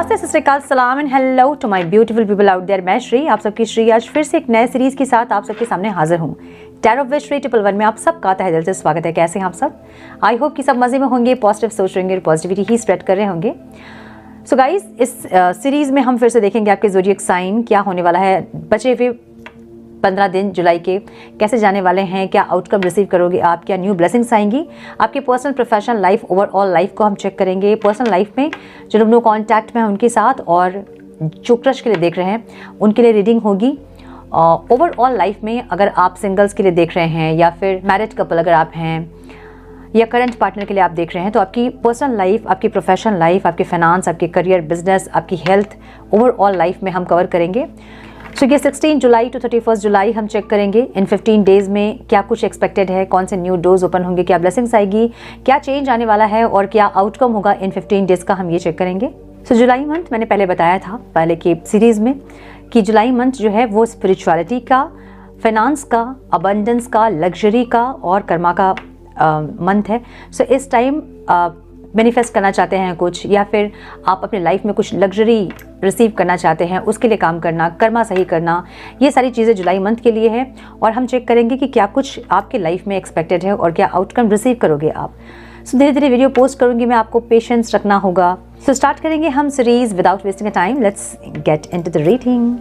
नमस्ते, सत श्री अकाल, सलाम and hello to my beautiful people out there. मैं श्री, आप सबकी श्री आज फिर से एक नए सीरीज के साथ आप सबके सामने हाजिर हूँ। टैरो विद श्री 111 में आप सबका तहे दिल से स्वागत है। कैसे हैं आप सब? आई होप कि सब मजे में होंगे, पॉजिटिव सोच रहे होंगे, पॉजिटिविटी ही स्प्रेड कर रहे होंगे। सो गाइज, इस सीरीज में हम फिर से देखेंगे आपके ज़ोडिएक साइन क्या होने वाला है, बचे हुए 15 दिन जुलाई के कैसे जाने वाले हैं, क्या आउटकम रिसीव करोगे आप, क्या न्यू ब्लेसिंग्स आएंगी आपके personal, professional life, overall life को हम चेक करेंगे। पर्सनल लाइफ में जो लोग नो कॉन्टैक्ट में हैं उनके साथ, और जो क्रश के लिए देख रहे हैं उनके लिए रीडिंग होगी। ओवरऑल लाइफ में अगर आप सिंगल्स के लिए देख रहे हैं या फिर मैरिड कपल अगर आप हैं या करंट पार्टनर के लिए आप देख रहे हैं, तो आपकी पर्सनल लाइफ, आपकी प्रोफेशनल लाइफ, आपके फाइनेंस, आपके करियर, बिजनेस, आपकी हेल्थ, ओवरऑल लाइफ में हम कवर करेंगे। सो ये 16 जुलाई टू 31 जुलाई हम चेक करेंगे। इन 15 डेज़ में क्या कुछ एक्सपेक्टेड है, कौन से न्यू डोर्स ओपन होंगे, क्या ब्लेसिंग्स आएगी, क्या चेंज आने वाला है और क्या आउटकम होगा इन 15 डेज़ का, हम ये चेक करेंगे। सो जुलाई मंथ मैंने पहले बताया था पहले की सीरीज़ में कि जुलाई मंथ जो है वो स्पिरिचुअलिटी का, फाइनेंस का, अबंडेंस का, लग्जरी का और कर्मा का मंथ है। सो इस टाइम मैनिफेस्ट करना चाहते हैं कुछ, या फिर आप अपने लाइफ में कुछ लग्जरी रिसीव करना चाहते हैं, उसके लिए काम करना, कर्मा सही करना, ये सारी चीज़ें जुलाई मंथ के लिए है। और हम चेक करेंगे कि क्या कुछ आपके लाइफ में एक्सपेक्टेड है और क्या आउटकम रिसीव करोगे आप। सो धीरे धीरे वीडियो पोस्ट करूँगी मैं, आपको पेशेंस रखना होगा। सो स्टार्ट करेंगे हम series without wasting a time. Let's get into the reading.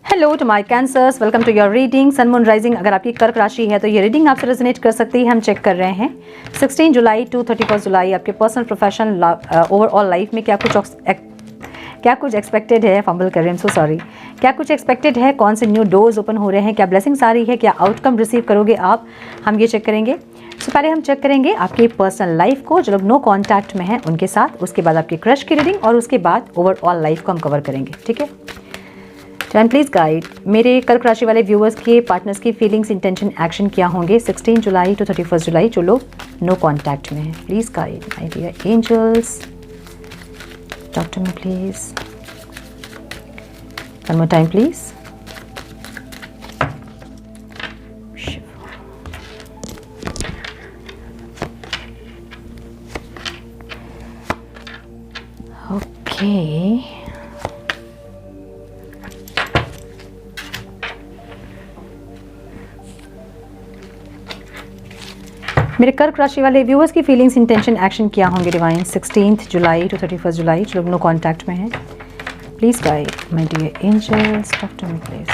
Hello to my cancers, welcome to your reading. Sun moon rising अगर आपकी कर्क राशि है तो ये रीडिंग आपसे रेजोनेट कर सकती है। हम चेक कर रहे हैं 16 जुलाई टू 31 जुलाई आपके पर्सनल, प्रोफेशनल, ओवरऑल लाइफ में क्या कुछ एक्सपेक्टेड है। फंबल कर रहे हैं, सो सॉरी। क्या कुछ एक्सपेक्टेड है, कौन से न्यू डोर्स ओपन हो रहे हैं, क्या ब्लेसिंग्स आ रही है, क्या आउटकम रिसीव करोगे आप, हम ये चेक करेंगे। सो पहले हम चेक करेंगे आपकी पर्सनल लाइफ को, जो लोग नो कॉन्टैक्ट में हैं उनके साथ, उसके बाद आपकी क्रश की रीडिंग और उसके बाद ओवरऑल लाइफ को हम कवर करेंगे। ठीक है, एंड प्लीज गाइड मेरे कर्क राशि वाले व्यूअर्स के, पार्टनर्स की फीलिंग्स, इंटेंशन, एक्शन क्या होंगे 16 जुलाई टू 31 जुलाई जो लोग नो कॉन्टैक्ट में हैं। Please guide my dear angels, talk to me please. One more time please. Okay, मेरे कर्क राशि वाले व्यूअर्स की फीलिंग्स, इंटेंशन, एक्शन क्या होंगे डिवाइन 16 जुलाई टू 31 जुलाई जो लोग नो कॉन्टैक्ट में हैं। Please guide my dear angels, talk to me please.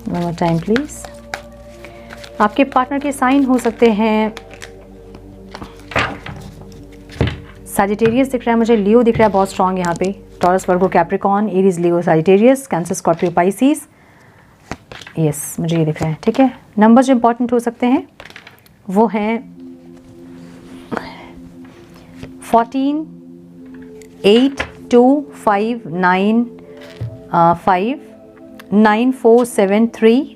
One more time please. आपके पार्टनर के साइन हो सकते हैं सैजिटेरियस दिख रहा है मुझे, लियो दिख रहा है बहुत स्ट्रॉन्ग यहाँ पे, Taurus, Virgo, Capricorn, Aries, Leo, Sagittarius, Cancer, Scorpio, Pisces. Yes, मुझे ये दिख रहा है। ठीक है, नंबर जो इंपॉर्टेंट हो सकते हैं वो हैं 14, 8, 2, 5, 9, 5, 9, 4, 7,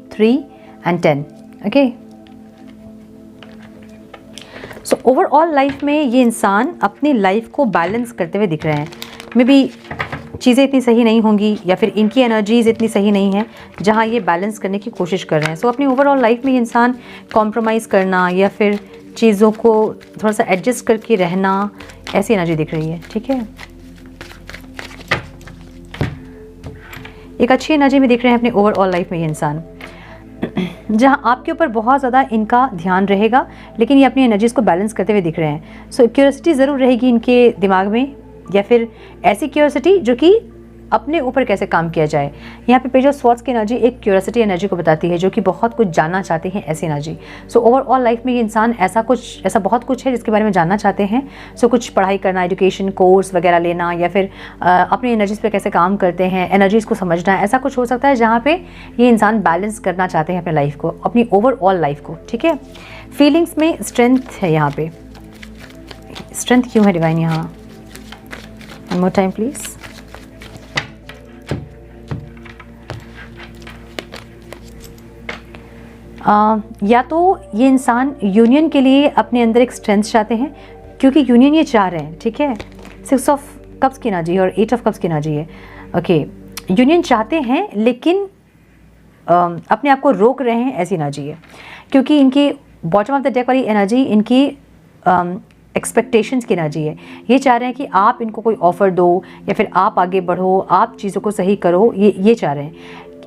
3 and 10। Okay, so overall life में ये इंसान अपनी लाइफ को बैलेंस करते हुए दिख रहे हैं। मे बी चीज़ें इतनी सही नहीं होंगी या फिर इनकी एनर्जीज इतनी सही नहीं है जहाँ ये बैलेंस करने की कोशिश कर रहे हैं। सो अपनी ओवरऑल लाइफ में ये इंसान कॉम्प्रोमाइज़ करना या फिर चीज़ों को थोड़ा सा एडजस्ट करके रहना, ऐसी एनर्जी दिख रही है। ठीक है, एक अच्छी एनर्जी में दिख रहे हैं अपनी ओवरऑल लाइफ में ये इंसान, जहाँ आपके ऊपर बहुत ज़्यादा इनका ध्यान रहेगा, लेकिन ये अपनी एनर्जीज़ को बैलेंस करते हुए दिख रहे हैं। सो क्यूरियोसिटी ज़रूर रहेगी इनके दिमाग में, या फिर ऐसी क्यूरियोसिटी जो कि अपने ऊपर कैसे काम किया जाए। यहाँ पे पेज ऑफ स्वॉर्ड्स की एनर्जी एक क्यूरियोसिटी एनर्जी को बताती है, जो कि बहुत कुछ जानना चाहते हैं, ऐसी एनर्जी। सो ओवरऑल लाइफ में ये इंसान ऐसा बहुत कुछ है जिसके बारे में जानना चाहते हैं। सो कुछ पढ़ाई करना, एजुकेशन, कोर्स वगैरह लेना, या फिर अपनी एनर्जीज पे कैसे काम करते हैं, एनर्जीज़ को समझना, ऐसा कुछ हो सकता है जहाँ पे ये इंसान बैलेंस करना चाहते हैं अपनी लाइफ को, अपनी ओवरऑल लाइफ को। ठीक है, फीलिंग्स में स्ट्रेंथ है यहाँ पे। स्ट्रेंथ क्यों है डिवाइन यहाँ? One more time please. या तो ये इंसान यूनियन के लिए अपने अंदर एक स्ट्रेंथ चाहते हैं, क्योंकि यूनियन ये चाह रहे हैं, ठीक है। 6 ऑफ कप्स की एनर्जी है और 8 ऑफ कप्स की एनर्जी है। ओके, यूनियन चाहते हैं लेकिन अपने आप को रोक रहे हैं, ऐसी एनर्जी है। क्योंकि इनकी बॉटम ऑफ द डेक वाली एनर्जी इनकी एक्सपेक्टेशंस की एनर्जी है। ये चाह रहे हैं कि आप इनको कोई ऑफ़र दो या फिर आप आगे बढ़ो, आप चीज़ों को सही करो, ये चाह रहे हैं।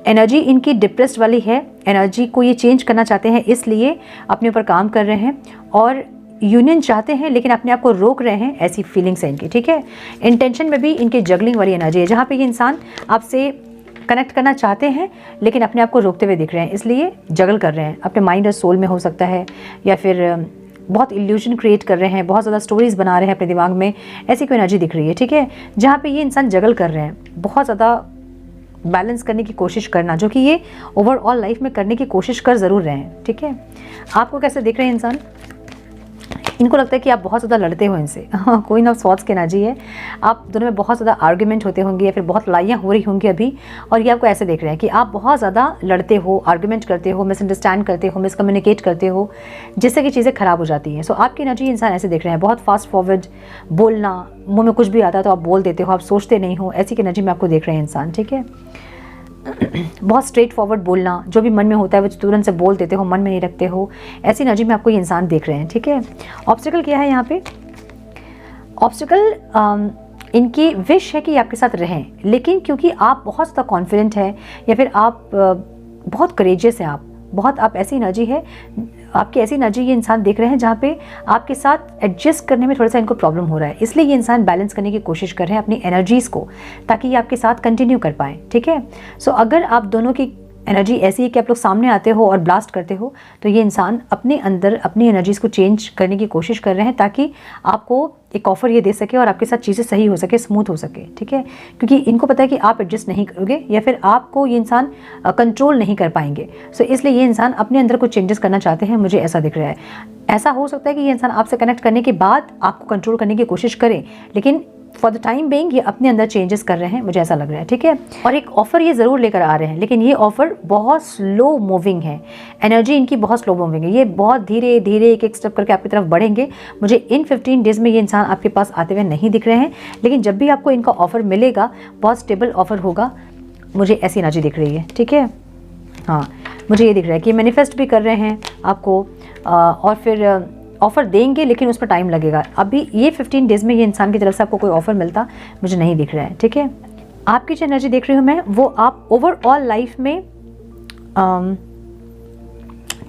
एनर्जी इनकी डिप्रेस्ड वाली है, एनर्जी को ये चेंज करना चाहते हैं, इसलिए अपने ऊपर काम कर रहे हैं और यूनियन चाहते हैं लेकिन अपने आप को रोक रहे हैं, ऐसी फीलिंग्स है इनकी, ठीक है। इंटेंशन में भी इनकी जगलिंग वाली एनर्जी है, जहाँ पे ये इंसान आपसे कनेक्ट करना चाहते हैं लेकिन अपने आप को रोकते हुए दिख रहे हैं, इसलिए जगल कर रहे हैं। अपने माइंड और सोल में हो सकता है, या फिर बहुत इल्यूजन क्रिएट कर रहे हैं, बहुत ज़्यादा स्टोरीज बना रहे हैं अपने दिमाग में, ऐसी कोई एनर्जी दिख रही है, ठीक है। जहाँ पे ये इंसान जगल कर रहे हैं, बहुत ज़्यादा बैलेंस करने की कोशिश करना, जो कि ये ओवरऑल लाइफ में करने की कोशिश कर ज़रूर रहे हैं, ठीक है। आपको कैसे दिख रहे हैं इंसान? इनको लगता है कि आप बहुत ज़्यादा लड़ते हो इनसे। कोई ना सॉर्ट्स की एनर्जी है, आप दोनों में बहुत ज़्यादा आर्ग्यूमेंट होते होंगे या फिर बहुत लड़ाइयाँ हो रही होंगी अभी, और ये आपको ऐसे देख रहे हैं कि आप बहुत ज़्यादा लड़ते हो, आर्ग्यूमेंट करते हो, मिसअंडरस्टैंड करते हो, मिसकम्युनिकेट करते हो, जिससे कि चीज़ें ख़राब हो जाती हैं। सो आपकी एनर्जी इंसान ऐसे देख रहे हैं, बहुत फास्ट फॉरवर्ड बोलना, मुँह में कुछ भी आता है तो आप बोल देते हो, आप सोचते नहीं हो, ऐसी की एनर्जी में आपको देख रहे हैं इंसान, ठीक है। बहुत स्ट्रेट फॉरवर्ड बोलना, जो भी मन में होता है वो तुरंत से बोल देते हो, मन में नहीं रखते हो, ऐसी एनर्जी में आपको ये इंसान देख रहे हैं, ठीक है। ऑब्स्टिकल क्या है यहाँ पे? ऑब्स्टिकल इनकी विश है कि आपके साथ रहें, लेकिन क्योंकि आप बहुत ज़्यादा कॉन्फिडेंट है या फिर आप बहुत करेजियस हैं, आप ऐसी एनर्जी है, आपकी ऐसी एनर्जी ये इंसान देख रहे हैं जहाँ पे आपके साथ एडजस्ट करने में थोड़ा सा इनको प्रॉब्लम हो रहा है, इसलिए ये इंसान बैलेंस करने की कोशिश कर रहे हैं अपनी एनर्जीज़ को, ताकि ये आपके साथ कंटिन्यू कर पाएँ, ठीक है। सो अगर आप दोनों की एनर्जी ऐसी है कि आप लोग सामने आते हो और ब्लास्ट करते हो, तो ये इंसान अपने अंदर अपनी एनर्जीज़ को चेंज करने की कोशिश कर रहे हैं, ताकि आपको एक ऑफ़र ये दे सके और आपके साथ चीज़ें सही हो सके, स्मूथ हो सके, ठीक है। क्योंकि इनको पता है कि आप एडजस्ट नहीं करोगे या फिर आपको ये इंसान कंट्रोल नहीं कर पाएंगे। सो इसलिए ये इंसान अपने अंदर कुछ चेंजेस करना चाहते हैं, मुझे ऐसा दिख रहा है। ऐसा हो सकता है कि ये इंसान आपसे कनेक्ट करने के बाद आपको कंट्रोल करने की कोशिश करे, लेकिन फॉर द टाइम बीइंग ये अपने अंदर चेंजेस कर रहे हैं, मुझे ऐसा लग रहा है, ठीक है। और एक ऑफ़र ये ज़रूर लेकर आ रहे हैं, लेकिन ये ऑफ़र बहुत स्लो मूविंग है, एनर्जी इनकी बहुत स्लो मूविंग है, ये बहुत धीरे धीरे एक स्टेप करके आपकी तरफ बढ़ेंगे। मुझे इन 15 डेज़ में ये इंसान आपके पास आते हुए नहीं दिख रहे हैं, लेकिन जब भी आपको इनका ऑफ़र मिलेगा, बहुत स्टेबल ऑफ़र होगा, मुझे ऐसी एनर्जी दिख रही है, ठीक है। हाँ, मुझे ये दिख रहा है कि मैनिफेस्ट भी कर रहे हैं आपको, और फिर ऑफ़र देंगे, लेकिन उस पर टाइम लगेगा। अभी ये 15 डेज़ में ये इंसान की तरफ से आपको कोई ऑफ़र मिलता मुझे नहीं दिख रहा है, ठीक है। आपकी जो एनर्जी देख रही हूँ मैं, वो आप ओवरऑल लाइफ में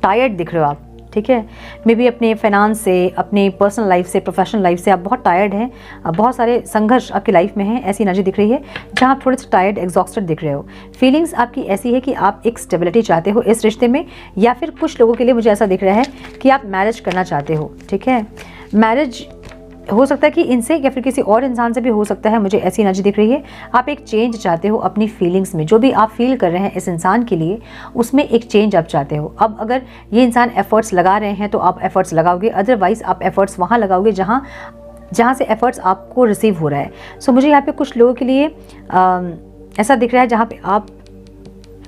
टायर्ड दिख रहे हो आप, ठीक है। मे बी अपने फाइनेंस से, अपने पर्सनल लाइफ से, प्रोफेशनल लाइफ से आप बहुत टायर्ड हैं, बहुत सारे संघर्ष आपकी लाइफ में हैं, ऐसी एनर्जी दिख रही है, जहाँ आप थोड़े से टायर्ड, एग्जॉस्टेड दिख रहे हो। फीलिंग्स आपकी ऐसी है कि आप एक स्टेबिलिटी चाहते हो इस रिश्ते में, या फिर कुछ लोगों के लिए मुझे ऐसा दिख रहा है कि आप मैरिज करना चाहते हो, ठीक है। मैरिज हो सकता है कि इनसे या फिर किसी और इंसान से भी हो सकता है, मुझे ऐसी एनर्जी दिख रही है। आप एक चेंज चाहते हो अपनी फीलिंग्स में, जो भी आप फील कर रहे हैं इस इंसान के लिए, उसमें एक चेंज आप चाहते हो। अब अगर ये इंसान एफर्ट्स लगा रहे हैं तो आप एफर्ट्स लगाओगे, अदरवाइज आप एफर्ट्स वहाँ लगाओगे जहाँ से एफर्ट्स आपको रिसीव हो रहा है। सो मुझे यहाँ पे कुछ लोगों के लिए ऐसा दिख रहा है जहाँ पे आप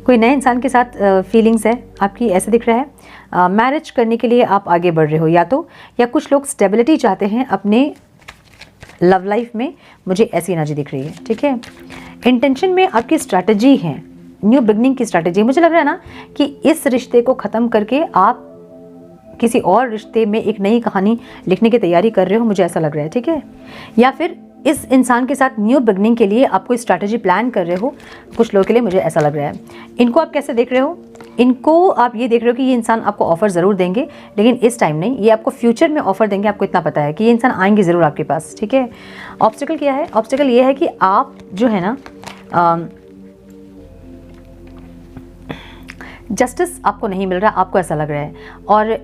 कोई नए इंसान के साथ फीलिंग्स है आपकी, ऐसा दिख रहा है। मैरिज करने के लिए आप आगे बढ़ रहे हो, या कुछ लोग स्टेबिलिटी चाहते हैं अपने लव लाइफ में, मुझे ऐसी एनर्जी दिख रही है, ठीक है। इंटेंशन में आपकी स्ट्रैटेजी है, न्यू बिगनिंग की स्ट्रैटेजी। मुझे लग रहा है ना कि इस रिश्ते को ख़त्म करके आप किसी और रिश्ते में एक नई कहानी लिखने की तैयारी कर रहे हो, मुझे ऐसा लग रहा है, ठीक है। या फिर इस इंसान के साथ न्यू बिगनिंग के लिए आप कोई स्ट्रैटेजी प्लान कर रहे हो, कुछ लोगों के लिए मुझे ऐसा लग रहा है। इनको आप कैसे देख रहे हो? इनको आप ये देख रहे हो कि ये इंसान आपको ऑफ़र ज़रूर देंगे, लेकिन इस टाइम नहीं, ये आपको फ्यूचर में ऑफ़र देंगे, आपको इतना पता है कि ये इंसान आएंगे ज़रूर आपके पास, ठीक है। ऑब्स्टिकल क्या है? ऑब्स्टिकल ये है कि आप जो है ना, जस्टिस आपको नहीं मिल रहा, आपको ऐसा लग रहा है, और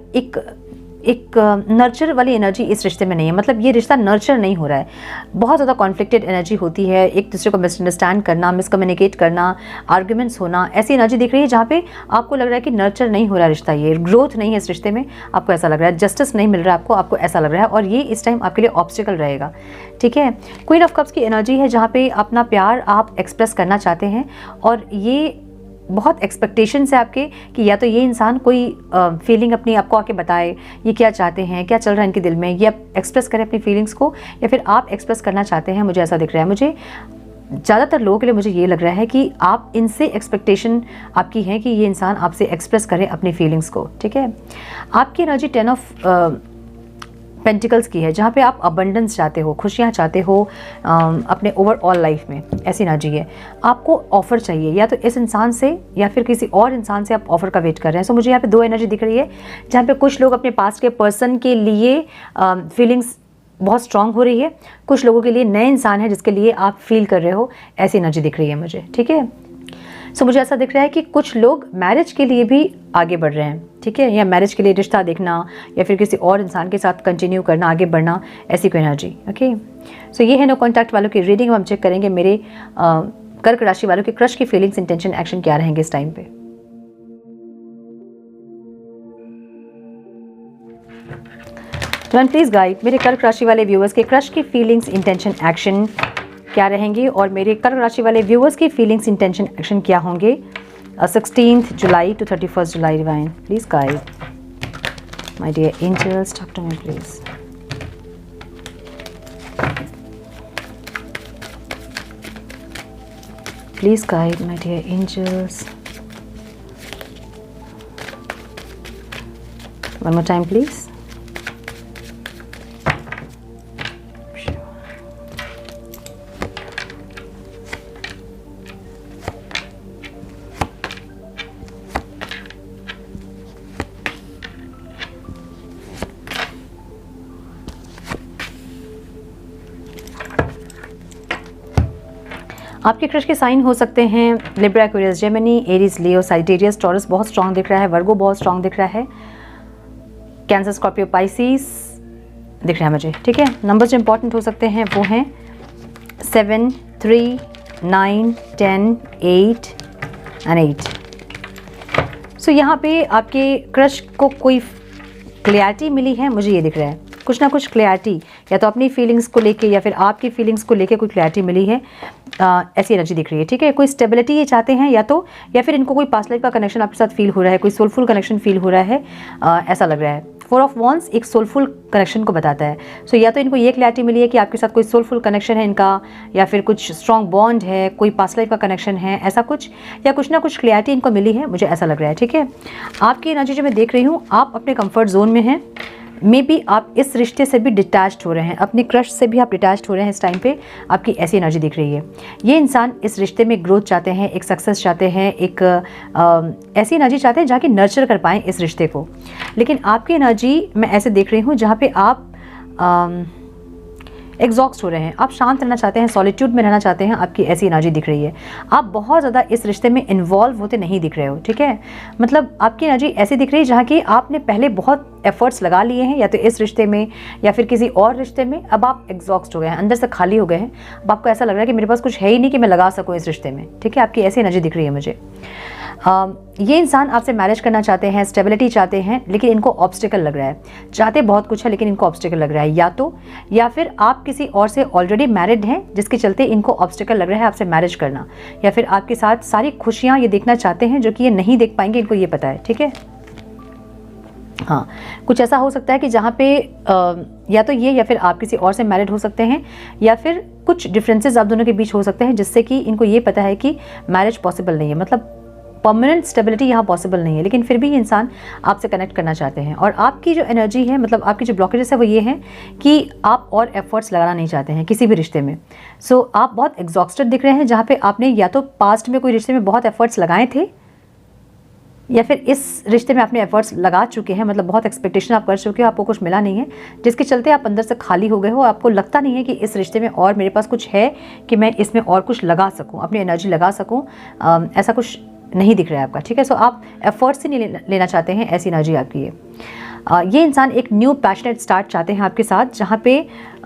एक नर्चर वाली एनर्जी इस रिश्ते में नहीं है। मतलब ये रिश्ता नर्चर नहीं हो रहा है, बहुत ज़्यादा कॉन्फ्लिक्टेड एनर्जी होती है, एक दूसरे को मिसअंडरस्टैंड करना, मिसकम्युनिकेट करना, आर्ग्यूमेंट्स होना, ऐसी एनर्जी दिख रही है जहाँ पे आपको लग रहा है कि नर्चर नहीं हो रहा रिश्ता, ये ग्रोथ नहीं है इस रिश्ते में, आपको ऐसा लग रहा है, जस्टिस नहीं मिल रहा है आपको ऐसा लग रहा है, और ये इस टाइम आपके लिए ऑब्स्टिकल रहेगा, ठीक है। क्वीन ऑफ कप्स की एनर्जी है जहाँ पे अपना प्यार आप एक्सप्रेस करना चाहते हैं, और ये बहुत एक्सपेक्टेशंस है आपके कि या तो ये इंसान कोई फीलिंग अपनी आपको आके बताए, ये क्या चाहते हैं, क्या चल रहा है इनके दिल में, ये आप एक्सप्रेस करें अपनी फीलिंग्स को, या फिर आप एक्सप्रेस करना चाहते हैं। मुझे ऐसा दिख रहा है, मुझे ज़्यादातर लोगों के लिए मुझे ये लग रहा है कि आप इनसे एक्सपेक्टेशन आपकी है कि ये इंसान आपसे एक्सप्रेस करे अपनी फीलिंग्स को, ठीक है। आपकी एनर्जी 10 ऑफ पेंटिकल्स की है, जहाँ पे आप अबंडेंस चाहते हो, खुशियाँ चाहते हो अपने ओवरऑल लाइफ में, ऐसी एनर्जी है। आपको ऑफ़र चाहिए, या तो इस इंसान से या फिर किसी और इंसान से आप ऑफ़र का वेट कर रहे हैं। सो मुझे यहाँ पे 2 एनर्जी दिख रही है, जहाँ पे कुछ लोग अपने पास्ट के पर्सन के लिए फीलिंग्स बहुत स्ट्रांग हो रही है, कुछ लोगों के लिए नए इंसान है जिसके लिए आप फील कर रहे हो, ऐसी एनर्जी दिख रही है मुझे, ठीक है। सो मुझे ऐसा दिख रहा है कि कुछ लोग मैरिज के लिए भी आगे बढ़ रहे हैं, ठीक है, या मैरिज के लिए रिश्ता देखना, या फिर किसी और इंसान के साथ कंटिन्यू करना, आगे बढ़ना, ऐसी कोई एनर्जी, ओके। सो ये है नो कॉन्टैक्ट वालों की रीडिंग। हम चेक करेंगे मेरे कर्क राशि वालों के क्रश की फीलिंग्स, इंटेंशन, एक्शन क्या रहेंगे इस टाइम पे। प्लीज गाइड मेरे कर्क राशि वाले व्यूअर्स के क्रश की फीलिंग्स, इंटेंशन, एक्शन क्या रहेंगे, और मेरे कर्क राशि वाले व्यूअर्स की फीलिंग्स, इंटेंशन, एक्शन क्या होंगे 16 जुलाई टू 31 जुलाई। Divine please guide my dear angels, talk to me please. Please guide my dear angels, one more time please. आपके क्रश के साइन हो सकते हैं Libra, Aquarius, Gemini, Aries, Leo, Sagittarius, Taurus बहुत स्ट्रांग दिख रहा है, वर्गो बहुत स्ट्रांग दिख रहा है, कैंसर, स्कॉर्पियो, पाइसिस दिख रहा है मुझे, ठीक है। नंबर्स जो इंपॉर्टेंट हो सकते हैं वो हैं 7, 3, 9, 10, 8 एंड 8। सो यहाँ पे आपके क्रश को कोई क्लैरिटी मिली है, मुझे ये दिख रहा है, कुछ ना कुछ क्लैरिटी, या तो अपनी फीलिंग्स को लेके या फिर आपकी फीलिंग्स को लेके कोई क्लैरिटी मिली है, ऐसी एनर्जी दिख रही है, ठीक है। कोई स्टेबिलिटी ये चाहते हैं, या फिर इनको कोई पास्ट लाइफ का कनेक्शन आपके साथ फील हो रहा है, कोई सोलफुल कनेक्शन फील हो रहा है, ऐसा लग रहा है। 4 ऑफ वॉन्ड्स एक सोलफुल कनेक्शन को बताता है। सो या तो इनको ये क्लैरिटी मिली है कि आपके साथ कोई सोलफुल कनेक्शन है इनका, या फिर कुछ स्ट्रॉन्ग बॉन्ड है, कोई पास्ट लाइफ का कनेक्शन है, ऐसा कुछ, या कुछ ना कुछ क्लैरिटी इनको मिली है, मुझे ऐसा लग रहा है, ठीक है। आपकी एनर्जी जो मैं देख रही हूँ, आप अपने कंफर्ट जोन में हैं, मे बी आप इस रिश्ते से भी डिटैच्ड हो रहे हैं, अपने क्रश से भी आप डिटैच्ड हो रहे हैं इस टाइम पे, आपकी ऐसी एनर्जी दिख रही है। ये इंसान इस रिश्ते में ग्रोथ चाहते हैं, एक सक्सेस चाहते हैं, एक ऐसी एनर्जी चाहते हैं जहाँ की नर्चर कर पाएँ इस रिश्ते को। लेकिन आपकी एनर्जी मैं ऐसे देख रही हूँ जहाँ पे आप एग्जॉस्ट हो रहे हैं, आप शांत रहना चाहते हैं, सॉलिट्यूड में रहना चाहते हैं, आपकी ऐसी एनर्जी दिख रही है। आप बहुत ज़्यादा इस रिश्ते में इन्वॉल्व होते नहीं दिख रहे हो, ठीक है। मतलब आपकी एनर्जी ऐसी दिख रही है जहाँ की आपने पहले बहुत एफर्ट्स लगा लिए हैं, या तो इस रिश्ते में या फिर किसी और रिश्ते में, अब आप एग्जॉस्ट हो गए हैं, अंदर से खाली हो गए हैं, अब आपको ऐसा लग रहा है कि मेरे पास कुछ है ही नहीं कि मैं लगा सकूँ इस रिश्ते में, ठीक है। आपकी ऐसी एनर्जी दिख रही है मुझे। ये इंसान आपसे मैरिज करना चाहते हैं, स्टेबिलिटी चाहते हैं, लेकिन इनको ऑब्स्टिकल लग रहा है, चाहते बहुत कुछ है लेकिन इनको ऑब्स्टिकल लग रहा है, या फिर आप किसी और से ऑलरेडी मैरिड हैं जिसके चलते इनको ऑब्स्टिकल लग रहा है आपसे मैरिज करना, या फिर आपके साथ सारी खुशियाँ ये देखना चाहते हैं जो कि ये नहीं देख पाएंगे, इनको ये पता है, ठीक है। हाँ, कुछ ऐसा हो सकता है कि जहाँ पे या तो ये या फिर आप किसी और से मैरिड हो सकते हैं, या फिर कुछ डिफरेंसेस आप दोनों के बीच हो सकते हैं जिससे कि इनको ये पता है कि मैरिज पॉसिबल नहीं है, मतलब परमानेंट स्टेबिलिटी यहाँ पॉसिबल नहीं है, लेकिन फिर भी ये इंसान आपसे कनेक्ट करना चाहते हैं। और आपकी जो एनर्जी है, मतलब आपकी जो ब्लॉकेजेस है वो ये हैं कि आप और एफर्ट्स लगाना नहीं चाहते हैं किसी भी रिश्ते में। सो आप बहुत एग्जॉस्टेड दिख रहे हैं, जहाँ पे आपने या तो पास्ट में कोई रिश्ते में बहुत एफर्ट्स लगाए थे, या फिर इस रिश्ते में आपने एफर्ट्स लगा चुके हैं, मतलब बहुत एक्सपेक्टेशन आप कर चुके हो, आपको कुछ मिला नहीं है, जिसके चलते आप अंदर से खाली हो गए हो। आपको लगता नहीं है कि इस रिश्ते में और मेरे पास कुछ है कि मैं इसमें और कुछ लगा सकूं, अपनी एनर्जी लगा सकूं, ऐसा कुछ नहीं दिख रहा है आपका, ठीक है। सो आप एफर्ट्स ही नहीं लेना चाहते हैं, ऐसी एनर्जी आपकी है। ये इंसान एक न्यू पैशनेट स्टार्ट चाहते हैं आपके साथ, जहाँ पे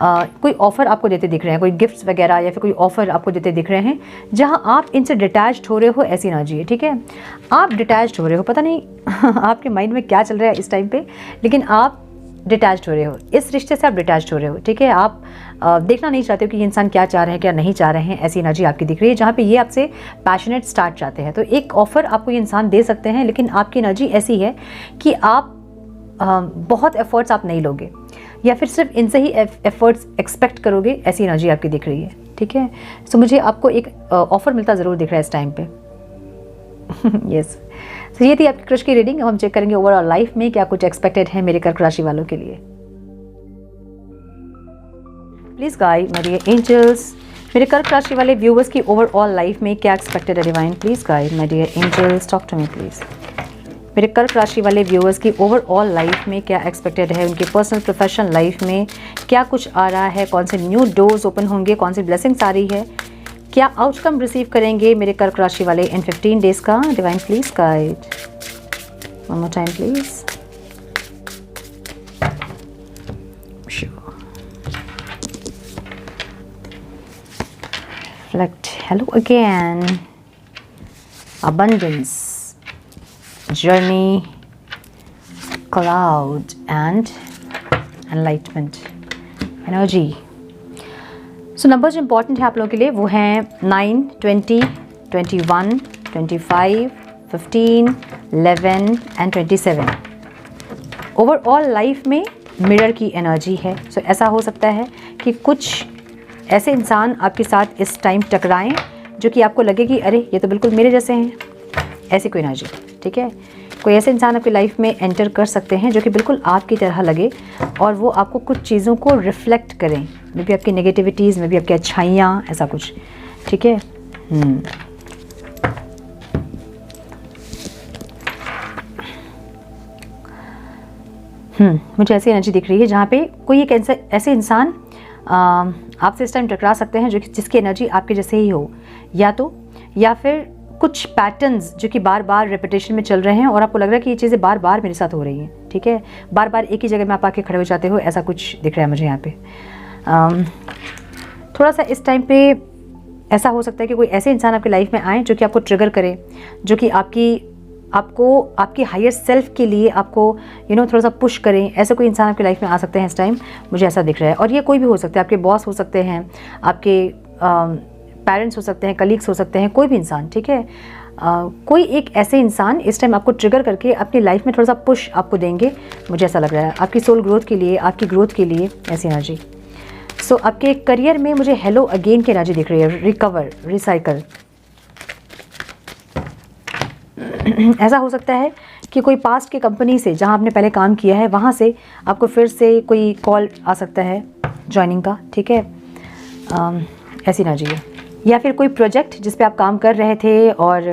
कोई ऑफ़र आपको देते दिख रहे हैं, कोई गिफ्ट्स वगैरह या फिर कोई ऑफ़र आपको देते दिख रहे हैं, जहाँ आप इनसे डिटैच्ड हो रहे हो, ऐसी एनर्जी है, ठीक है। आप डिटैच्ड हो रहे हो, पता नहीं आपके माइंड में क्या चल रहा है इस टाइम पे, लेकिन आप डिटैच्ड हो रहे हो, इस रिश्ते से आप डिटैच्ड हो रहे हो, ठीक है। आप देखना नहीं चाहते हो कि ये इंसान क्या चाह रहे हैं क्या नहीं चाह रहे हैं, ऐसी एनर्जी आपकी दिख रही है जहाँ पे ये आपसे पैशनेट स्टार्ट चाहते हैं। तो एक ऑफर आपको ये इंसान दे सकते हैं, लेकिन आपकी एनर्जी ऐसी है कि आप बहुत एफर्ट्स आप नहीं लोगे, या फिर सिर्फ इनसे ही एफर्ट्स एक्सपेक्ट करोगे, ऐसी एनर्जी आपकी दिख रही है, ठीक है। सो मुझे आपको एक ऑफर मिलता ज़रूर दिख रहा है इस टाइम पे। यस, तो ये थी आपकी क्रश की रीडिंग। अब हम चेक करेंगे ओवरऑल लाइफ में क्या कुछ एक्सपेक्टेड है मेरे कर्क राशि वालों के लिए। Please guide my dear angels, मेरे कर्क राशि वाले व्यूवर्स की ओवरऑल लाइफ में क्या एक्सपेक्टेड है divine. Please guide my dear angels, talk to me please. मेरे कर्क राशि वाले व्यूअर्स की ओवरऑल लाइफ में क्या एक्सपेक्टेड है, उनकी पर्सनल प्रोफेशनल लाइफ में क्या कुछ आ रहा है, कौन से न्यू डोर्स ओपन होंगे, कौन सी ब्लेसिंग्स आ रही है, क्या आउटकम रिसीव करेंगे मेरे कर्क राशि वाले इन 15 डेज का। Divine please guide one more time please. Reflect. Hello again. Abundance, journey, cloud and enlightenment energy. So numbers जो important है आप लोगों के लिए वो हैं 9, 20, 21, 25, 15, 11 and 27. ओवरऑल लाइफ में मिरर की एनर्जी है। सो ऐसा हो सकता है कि कुछ ऐसे इंसान आपके साथ इस टाइम टकराएं जो कि आपको लगे कि अरे ये तो बिल्कुल मेरे जैसे हैं, ऐसी कोई एनर्जी, ठीक है। कोई ऐसे इंसान आपकी लाइफ में एंटर कर सकते हैं जो कि बिल्कुल आपकी तरह लगे और वो आपको कुछ चीज़ों को रिफ्लेक्ट करें, मे बी आपकी नेगेटिविटीज़, मे बी आपकी अच्छाइयाँ, ऐसा कुछ, ठीक है। मुझे ऐसी एनर्जी दिख रही है जहाँ पे कोई एक ऐसे इंसान आपसे इस टाइम टकरा सकते हैं जो कि जिसकी एनर्जी आपके जैसे ही हो, या फिर कुछ पैटर्न्स जो कि बार बार रेपिटेशन में चल रहे हैं और आपको लग रहा है कि ये चीज़ें बार बार मेरे साथ हो रही हैं, ठीक है। बार बार एक ही जगह में आप आके खड़े हो जाते हो, ऐसा कुछ दिख रहा है मुझे यहाँ पे। थोड़ा सा इस टाइम पे ऐसा हो सकता है कि कोई ऐसे इंसान आपकी लाइफ में आए जो कि आपको ट्रिगर करे, जो कि आपकी हायर सेल्फ के लिए आपको थोड़ा सा पुश करें। ऐसा कोई इंसान आपकी लाइफ में आ सकते हैं इस टाइम, मुझे ऐसा दिख रहा है। और ये कोई भी हो सकता है, आपके बॉस हो सकते हैं, आपके पेरेंट्स हो सकते हैं, कलीग्स हो सकते हैं, कोई भी इंसान, ठीक है। कोई एक ऐसे इंसान इस टाइम आपको ट्रिगर करके अपनी लाइफ में थोड़ा सा पुश आपको देंगे, मुझे ऐसा लग रहा है, आपकी सोल ग्रोथ के लिए, आपकी ग्रोथ के लिए, ऐसी एनर्जी। सो आपके करियर में मुझे हेलो अगेन की एनर्जी दिख रही है, रिकवर, रिसाइकल। ऐसा हो सकता है कि कोई पास्ट की कंपनी से जहां आपने पहले काम किया है वहां से आपको फिर से कोई कॉल आ सकता है ज्वाइनिंग का, ठीक है। ऐसी एनर्जी है। या फिर कोई प्रोजेक्ट जिस पे आप काम कर रहे थे और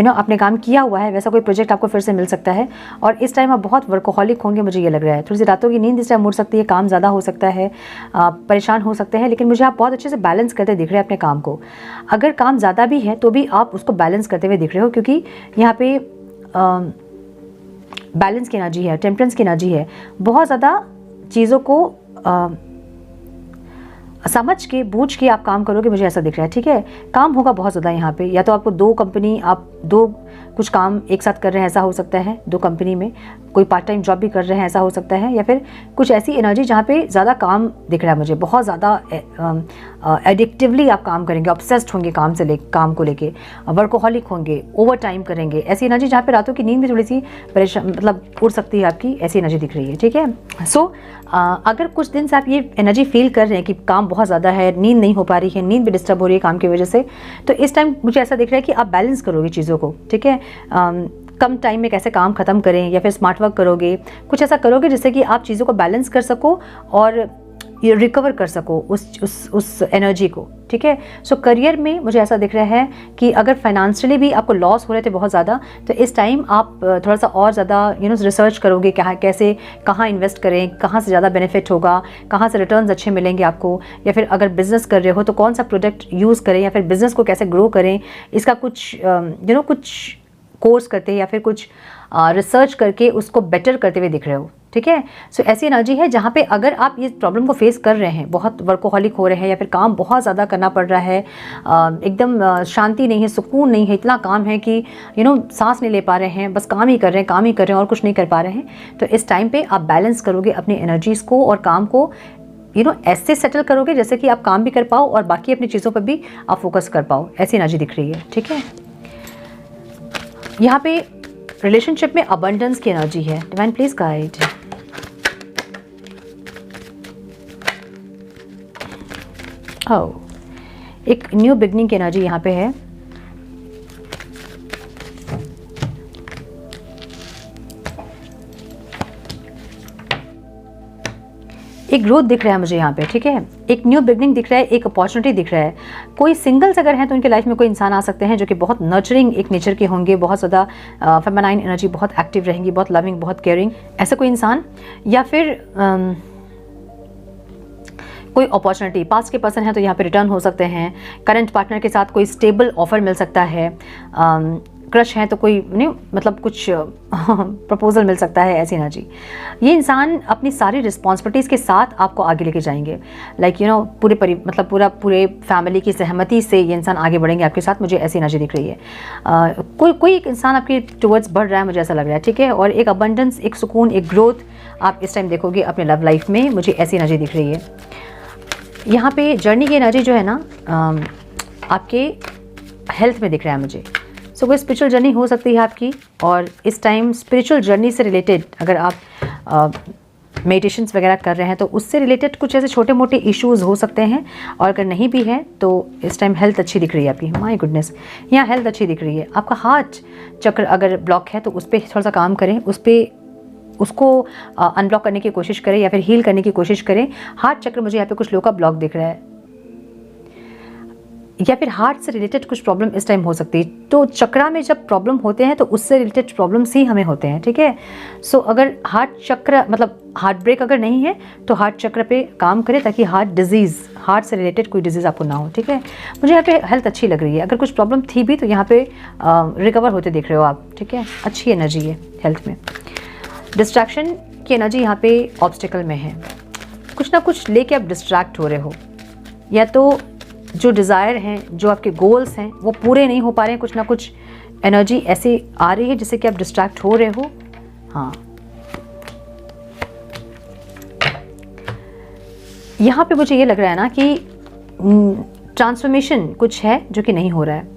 आपने काम किया हुआ है, वैसा कोई प्रोजेक्ट आपको फिर से मिल सकता है और इस टाइम आप बहुत वर्कोहॉलिक होंगे, मुझे ये लग रहा है। थोड़ी सी रातों की नींद इस टाइम उड़ सकती है, काम ज़्यादा हो सकता है, परेशान हो सकते हैं, लेकिन मुझे आप बहुत अच्छे से बैलेंस करते दिख रहे हैं अपने काम को। अगर काम ज़्यादा भी है तो भी आप उसको बैलेंस करते हुए दिख रहे हो, क्योंकि यहाँ पे बैलेंस की एनर्जी है, टेम्परेंस की एनर्जी है। बहुत ज़्यादा चीज़ों को समझ के बूझ के आप काम करोगे, मुझे ऐसा दिख रहा है, ठीक है। काम होगा बहुत ज़्यादा यहाँ पे, या तो आपको आप दो कुछ काम एक साथ कर रहे हैं, ऐसा हो सकता है, दो कंपनी में कोई पार्ट टाइम जॉब भी कर रहे हैं, ऐसा हो सकता है, या फिर कुछ ऐसी एनर्जी जहाँ पे ज़्यादा काम दिख रहा है मुझे, बहुत ज़्यादा एडिक्टिवली आप काम करेंगे, ऑब्सेस्ड होंगे काम को लेके, वर्कोहॉलिक होंगे, ओवर टाइम करेंगे। ऐसी एनर्जी जहाँ पे रातों की नींद भी थोड़ी सी परेशान उड़ सकती है आपकी, ऐसी एनर्जी दिख रही है, ठीक है। सो अगर कुछ दिन से आप ये एनर्जी फील कर रहे हैं कि काम बहुत ज़्यादा है, नींद नहीं हो पा रही है, नींद भी डिस्टर्ब हो रही है काम की वजह से, तो इस टाइम मुझे ऐसा दिख रहा है कि आप बैलेंस करोगे चीज़ों को, ठीक है। कम टाइम में कैसे काम खत्म करें, या फिर स्मार्ट वर्क करोगे, कुछ ऐसा करोगे जिससे कि आप चीज़ों को बैलेंस कर सको और रिकवर कर सको उस एनर्जी को, ठीक है। सो करियर में मुझे ऐसा दिख रहा है कि अगर फाइनेंशियली भी आपको लॉस हो रहे थे बहुत ज़्यादा, तो इस टाइम आप थोड़ा सा और ज़्यादा रिसर्च करोगे, कहाँ इन्वेस्ट करें, कहाँ से ज़्यादा बेनिफिट होगा, कहाँ से रिटर्न्स अच्छे मिलेंगे आपको, या फिर अगर बिज़नेस कर रहे हो तो कौन सा प्रोडक्ट यूज़ करें, या फिर बिज़नेस को कैसे ग्रो करें, इसका कुछ कुछ कोर्स करते हैं या फिर कुछ रिसर्च करके उसको बेटर करते हुए दिख रहे हो, ठीक है। सो ऐसी एनर्जी है जहाँ पे अगर आप ये प्रॉब्लम को फेस कर रहे हैं, बहुत वर्कोहॉलिक हो रहे हैं या फिर काम बहुत ज़्यादा करना पड़ रहा है, एकदम शांति नहीं है, सुकून नहीं है, इतना काम है कि सांस नहीं ले पा रहे हैं, बस काम ही कर रहे हैं और कुछ नहीं कर पा रहे हैं, तो इस टाइम पे आप बैलेंस करोगे अपनी एनर्जीज़ को और काम को ऐसे सेटल करोगे जैसे कि आप काम भी कर पाओ और बाकी अपनी चीज़ों पर भी आप फोकस कर पाओ। ऐसी एनर्जी दिख रही है, ठीक है। यहाँ पे रिलेशनशिप में अबंडेंस की एनर्जी है। Divine please guide. एक न्यू बिगनिंग की एनर्जी यहाँ पे है। एक ग्रोथ दिख रहा है मुझे यहाँ पे, ठीक है। एक न्यू बिगनिंग दिख रहा है, एक अपॉर्चुनिटी दिख रहा है। कोई सिंगल्स अगर हैं तो उनके लाइफ में कोई इंसान आ सकते हैं जो कि बहुत नर्चरिंग एक नेचर के होंगे, बहुत ज़्यादा फेमिनाइन एनर्जी बहुत एक्टिव रहेंगी, बहुत लविंग, बहुत केयरिंग, ऐसा कोई इंसान। या फिर कोई अपॉर्चुनिटी, पास्ट के पर्सन है तो यहाँ पे रिटर्न हो सकते हैं। करंट पार्टनर के साथ कोई स्टेबल ऑफर मिल सकता है। क्रश है तो कोई नहीं, मतलब कुछ प्रपोजल मिल सकता है, ऐसी एनर्जी। ये इंसान अपनी सारी रिस्पॉन्सिबिलिटीज़ के साथ आपको आगे लेके जाएंगे, लाइक पूरे फैमिली की सहमति से ये इंसान आगे बढ़ेंगे आपके साथ। मुझे ऐसी एनर्जी दिख रही है। कोई एक इंसान आपके टुवर्ड्स बढ़ रहा है, मुझे ऐसा लग रहा है, ठीक है। और एक अबंडेंस, एक सुकून, एक ग्रोथ आप इस टाइम देखोगे अपने लव लाइफ में। मुझे ऐसी एनर्जी दिख रही है। यहाँ पे जर्नी की एनर्जी जो है ना, आपके हेल्थ में दिख रहा है मुझे। सो कोई स्पिरिचुअल जर्नी हो सकती है आपकी, और इस टाइम स्पिरिचुअल जर्नी से रिलेटेड अगर आप मेडिटेशंस वगैरह कर रहे हैं तो उससे रिलेटेड कुछ ऐसे छोटे मोटे इश्यूज़ हो सकते हैं। और अगर नहीं भी है तो इस टाइम हेल्थ अच्छी दिख रही है आपकी। माय गुडनेस, यहाँ हेल्थ अच्छी दिख रही है। आपका हार्ट चक्र अगर ब्लॉक है तो उस पर थोड़ा सा काम करें, उसको अनब्लॉक करने की कोशिश करें या फिर हील करने की कोशिश करें। हार्ट चक्र मुझे यहाँ पे कुछ लोगों का ब्लॉक दिख रहा है, या फिर हार्ट से रिलेटेड कुछ प्रॉब्लम इस टाइम हो सकती है। तो चक्रा में जब प्रॉब्लम होते हैं तो उससे रिलेटेड प्रॉब्लम्स ही हमें होते हैं, ठीक है। सो अगर हार्ट चक्र हार्ट ब्रेक अगर नहीं है तो हार्ट चक्र पे काम करें ताकि हार्ट से रिलेटेड कोई डिजीज़ आपको ना हो, ठीक है। मुझे यहाँ पे हेल्थ अच्छी लग रही है। अगर कुछ प्रॉब्लम थी भी तो यहाँ पे रिकवर होते देख रहे हो आप, ठीक है। अच्छी एनर्जी है हेल्थ में। डिस्ट्रैक्शन की एनर्जी यहाँ पे ऑब्स्टिकल में है। कुछ ना कुछ लेके आप डिस्ट्रैक्ट हो रहे हो, या तो जो डिज़ायर हैं, जो आपके गोल्स हैं वो पूरे नहीं हो पा रहे हैं। कुछ ना कुछ एनर्जी ऐसी आ रही है जिससे कि आप डिस्ट्रैक्ट हो रहे हो। हाँ, यहाँ पे मुझे ये लग रहा है ना कि ट्रांसफॉर्मेशन कुछ है जो कि नहीं हो रहा है।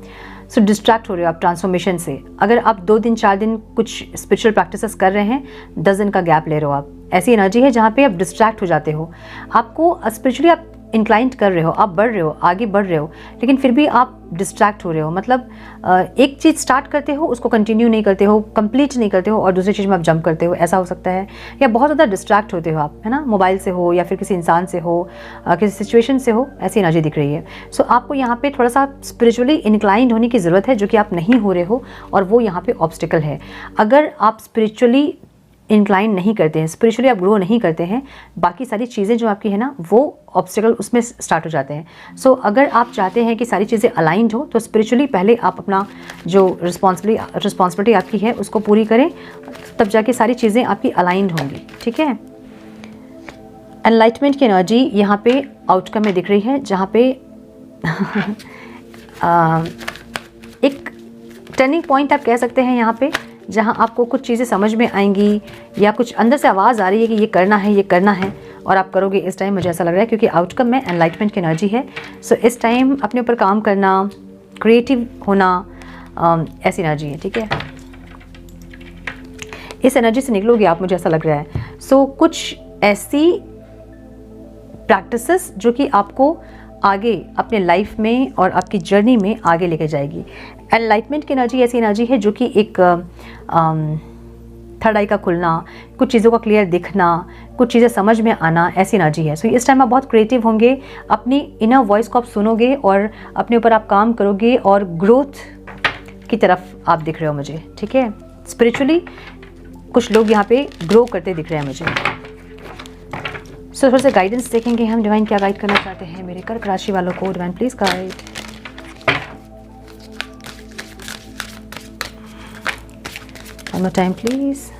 सो डिस्ट्रैक्ट हो रहे हो आप ट्रांसफॉर्मेशन से। अगर आप 2 दिन 4 दिन कुछ स्पिरिचुअल प्रैक्टिसेस कर रहे हैं, 10 दिन का गैप ले रहे हो आप, ऐसी एनर्जी है जहाँ पे आप डिस्ट्रैक्ट हो जाते हो। आपको स्पिरिचुअली आप इंक्लाइंट कर रहे हो, आप बढ़ रहे हो, आगे बढ़ रहे हो, लेकिन फिर भी आप डिस्ट्रैक्ट हो रहे हो। मतलब एक चीज़ स्टार्ट करते हो, उसको कंटिन्यू नहीं करते हो, कंप्लीट नहीं करते हो, और दूसरी चीज़ में आप जंप करते हो, ऐसा हो सकता है। या बहुत ज़्यादा डिस्ट्रैक्ट होते हो आप, है ना, मोबाइल से हो या फिर किसी इंसान से हो, किसी सिचुएशन से हो, ऐसी एनर्जी दिख रही है। सो आपको यहाँ पे थोड़ा सा स्पिरिचुअली इंक्लाइंड होने की ज़रूरत है, जो कि आप नहीं हो रहे हो, और वो यहाँ पे ऑब्स्टिकल है। अगर आप स्पिरिचुअली इंक्लाइन नहीं करते हैं, स्पिरिचुअली आप ग्रो नहीं करते हैं, बाकी सारी चीज़ें जो आपकी है ना वो ऑब्स्टिकल उसमें स्टार्ट हो जाते हैं। सो अगर आप चाहते हैं कि सारी चीज़ें अलाइंड हो तो स्पिरिचुअली पहले आप अपना जो रिस्पॉन्सिबिलिटी आपकी है उसको पूरी करें, तब जाके सारी चीज़ें आपकी अलाइंड होंगी, ठीक है। एनलाइटमेंट की एनर्जी यहाँ पे आउटकम में दिख रही है, जहाँ पे एक टर्निंग पॉइंट आप कह सकते हैं यहाँ पे, जहाँ आपको कुछ चीज़ें समझ में आएंगी या कुछ अंदर से आवाज़ आ रही है कि ये करना है, ये करना है, और आप करोगे इस टाइम। मुझे ऐसा लग रहा है क्योंकि आउटकम में एनलाइटमेंट की एनर्जी है। सो इस टाइम अपने ऊपर काम करना, क्रिएटिव होना, ऐसी एनर्जी है, ठीक है। इस एनर्जी से निकलोगे आप, मुझे ऐसा लग रहा है। सो कुछ ऐसी प्रैक्टिसेस जो कि आपको आगे अपने लाइफ में और आपकी जर्नी में आगे लेके जाएगी। एनलाइटमेंट की एनर्जी ऐसी एनर्जी है जो कि एक थर्ड आई का खुलना, कुछ चीज़ों का क्लियर दिखना, कुछ चीज़ें समझ में आना, ऐसी एनर्जी है। सो इस टाइम आप बहुत क्रिएटिव होंगे, अपनी इनर वॉइस को आप सुनोगे और अपने ऊपर आप काम करोगे और ग्रोथ की तरफ आप दिख रहे हो मुझे, ठीक है। स्पिरिचुअली कुछ लोग यहाँ पे ग्रो करते दिख रहे हैं मुझे। सो थोड़ा सा गाइडेंस देखेंगे हम, डिवाइन क्या गाइड करना चाहते हैं मेरे कर्क राशि वालों को। Divine please guide. One more time please.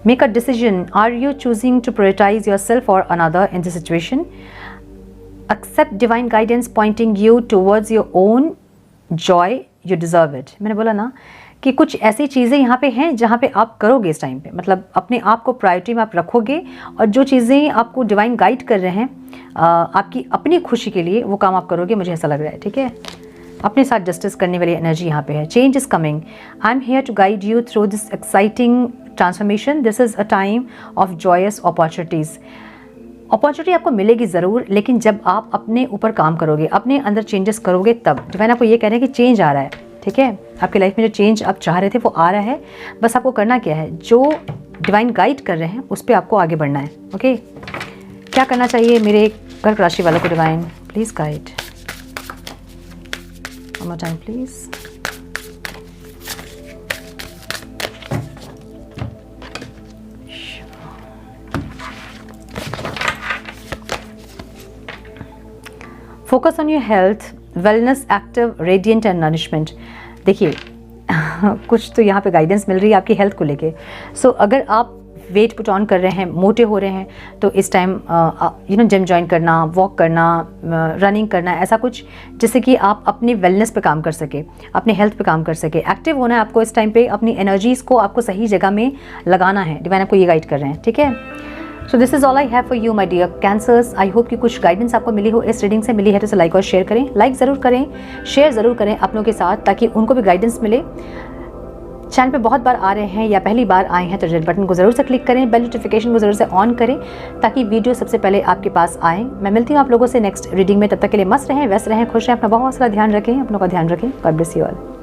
Make a decision. Are you choosing to prioritize yourself or another in this situation? Accept divine guidance pointing you towards your own joy. You deserve it. मैंने बोला ना कि कुछ ऐसी चीज़ें यहाँ पे हैं जहाँ पे आप करोगे इस टाइम पे, मतलब अपने आप को प्रायोरिटी में आप रखोगे और जो चीज़ें आपको डिवाइन गाइड कर रहे हैं आपकी अपनी खुशी के लिए, वो काम आप करोगे, मुझे ऐसा लग रहा है। ठीक है, अपने साथ जस्टिस करने वाली एनर्जी यहाँ पे है। Change is coming. I am here to guide you through this exciting transformation. This is a time of joys opportunities. Opportunity आपको मिलेगी ज़रूर, लेकिन जब आप अपने ऊपर काम करोगे, अपने अंदर चेंजेस करोगे, तब डिवाइन आपको ये कह रहे हैं कि चेंज आ रहा है. ठीक है, आपकी लाइफ में जो चेंज आप चाह रहे थे वो आ रहा है. बस आपको करना क्या है, जो डिवाइन गाइड कर रहे हैं उस पर आपको आगे बढ़ना है. ओके, क्या करना चाहिए मेरे कर्क राशि वालों को? Divine please guide. One more time, please. Focus on your health, wellness, active, radiant and nourishment. देखिए कुछ तो यहाँ पे गाइडेंस मिल रही है आपकी हेल्थ को लेके. सो अगर आप वेट पुट ऑन कर रहे हैं, मोटे हो रहे हैं, तो इस टाइम जिम ज्वाइन करना, वॉक करना, रनिंग करना, ऐसा कुछ जिससे कि आप अपनी वेलनेस पे काम कर सके, अपने हेल्थ पे काम कर सके. एक्टिव होना है आपको इस टाइम पे, अपनी एनर्जीज़ को आपको सही जगह में लगाना है. डिवाइन आपको ये गाइड कर रहे हैं. ठीक है, so this is all I have for you my dear cancers. I hope कि कुछ गाइडेंस आपको मिली हो, इस रीडिंग से मिली है तो इसे लाइक और शेयर करें. लाइक ज़रूर करें, शेयर ज़रूर करें अपनों के साथ, ताकि उनको भी गाइडेंस मिले. चैनल पे बहुत बार आ रहे हैं या पहली बार आए हैं तो रेड बटन को ज़रूर से क्लिक करें, बेल नोटिफिकेशन को ज़रूर से ऑन करें, ताकि वीडियो सबसे पहले आपके पास आए. मैं मिलती हूँ आप लोगों से नेक्स्ट रीडिंग में. तब तक के लिए मस्त रहें, व्यस्त रहें, खुश रहें, अपना बहुत सारा ध्यान रखें, अपनों का ध्यान रखें. God bless you all.